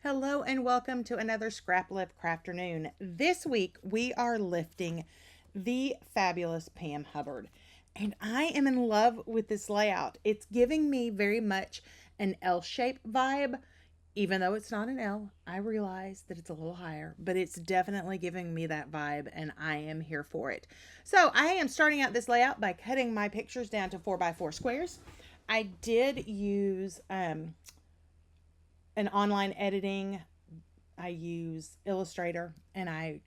Hello and welcome to another Scraplift Crafternoon. This week we are lifting the fabulous Pam Hubbard, and I am in love with this layout. It's giving me very much an L-shaped vibe. Even though it's not an L, I realize that it's a little higher, but it's definitely giving me that vibe and I am here for it. So I am starting out this layout by cutting my pictures down to 4x4 squares. I did use an online editing. I use Illustrator and I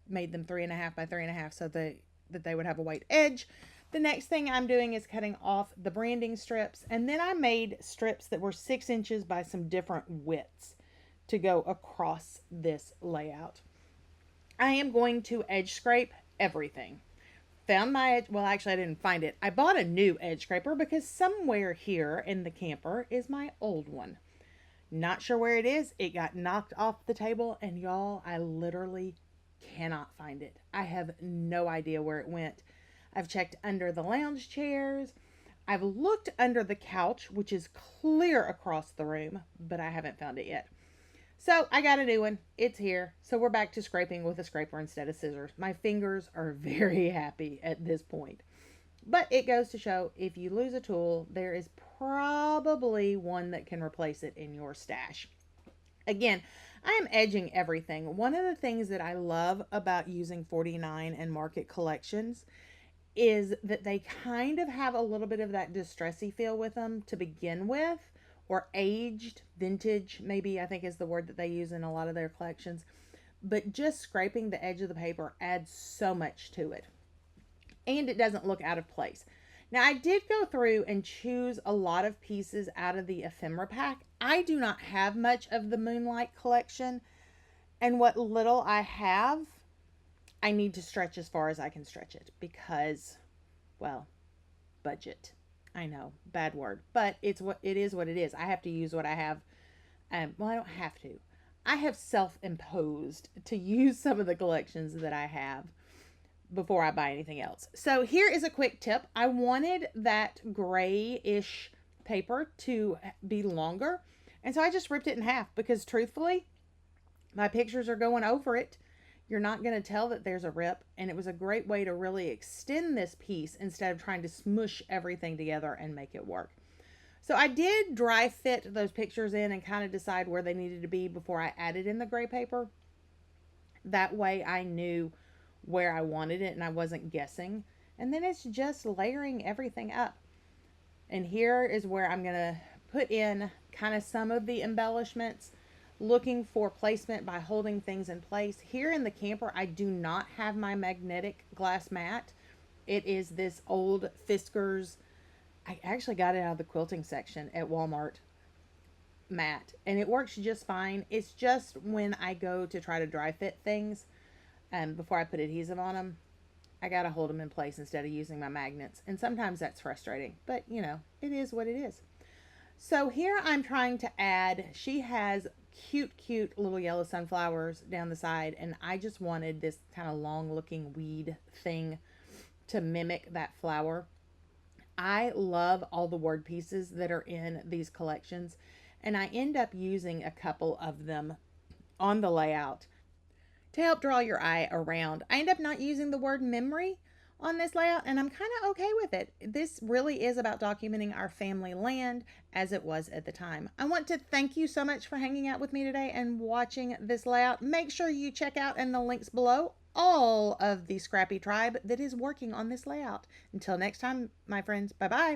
made them 3.5 by 3.5 so that they would have a white edge. The next thing I'm doing is cutting off the branding strips, and then I made strips that were 6 inches by some different widths to go across this layout. I am going to edge scrape everything. Found my edge, well, actually I didn't find it. I bought a new edge scraper because somewhere here in the camper is my old one. Not sure where it is. It got knocked off the table, and y'all, I literally cannot find it. I have no idea where it went. I've checked under the lounge chairs. I've looked under the couch, which is clear across the room, but I haven't found it yet. So I got a new one. It's here. So we're back to scraping with a scraper instead of scissors. My fingers are very happy at this point. But it goes to show, if you lose a tool, there is probably one that can replace it in your stash. Again, I am edging everything. One of the things that I love about using 49 and Market collections is that they kind of have a little bit of that distressy feel with them to begin with, or aged, vintage, maybe I think is the word that they use in a lot of their collections. But just scraping the edge of the paper adds so much to it. And it doesn't look out of place. Now, I did go through and choose a lot of pieces out of the ephemera pack. I do not have much of the Moonlight collection, and what little I have, I need to stretch as far as I can stretch it because, well, budget. I know, bad word, but it is what it is. I have to use what I have. Well, I don't have to. I have self-imposed to use some of the collections that I have before I buy anything else. So here is a quick tip. I wanted that grayish paper to be longer, and so I just ripped it in half because truthfully, my pictures are going over it. You're not going to tell that there's a rip, and it was a great way to really extend this piece instead of trying to smush everything together and make it work. So I did dry fit those pictures in and kind of decide where they needed to be before I added in the gray paper. That way I knew where I wanted it and I wasn't guessing. And then it's just layering everything up. And here is where I'm going to put in kind of some of the embellishments, looking for placement by holding things in place. Here in the camper, I do not have my magnetic glass mat. It is this old Fiskars. I actually got it out of the quilting section at Walmart mat, and it works just fine. It's just when I go to try to dry fit things, before I put adhesive on them, I gotta hold them in place instead of using my magnets, and sometimes that's frustrating, but you know, it is what it is. So here I'm trying to add, she has cute little yellow sunflowers down the side, and I just wanted this kind of long looking weed thing to mimic that flower. I love all the word pieces that are in these collections, and I end up using a couple of them on the layout to help draw your eye around. I end up not using the word memory on this layout, and I'm kind of okay with it. This really is about documenting our family land as it was at the time. I want to thank you so much for hanging out with me today and watching this layout. Make sure you check out in the links below all of the Scrappy tribe that is working on this layout. Until next time, my friends, bye-bye.